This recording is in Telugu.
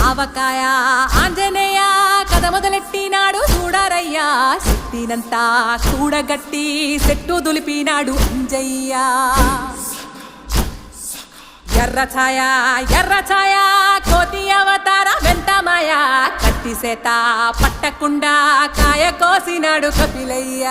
ఆవకాయ ఆంజనేయ కథ మొదలెట్టినాడు చూడారయ్యా శక్తినంతా కూడగట్టి చెట్టు దులిపినాడు అంజయ్య ఎర్ర ఛాయ కోతి అవతార వెంటమాయ కత్తి సేత పట్టకుండా కాయ కోసినాడు కపిలయ్య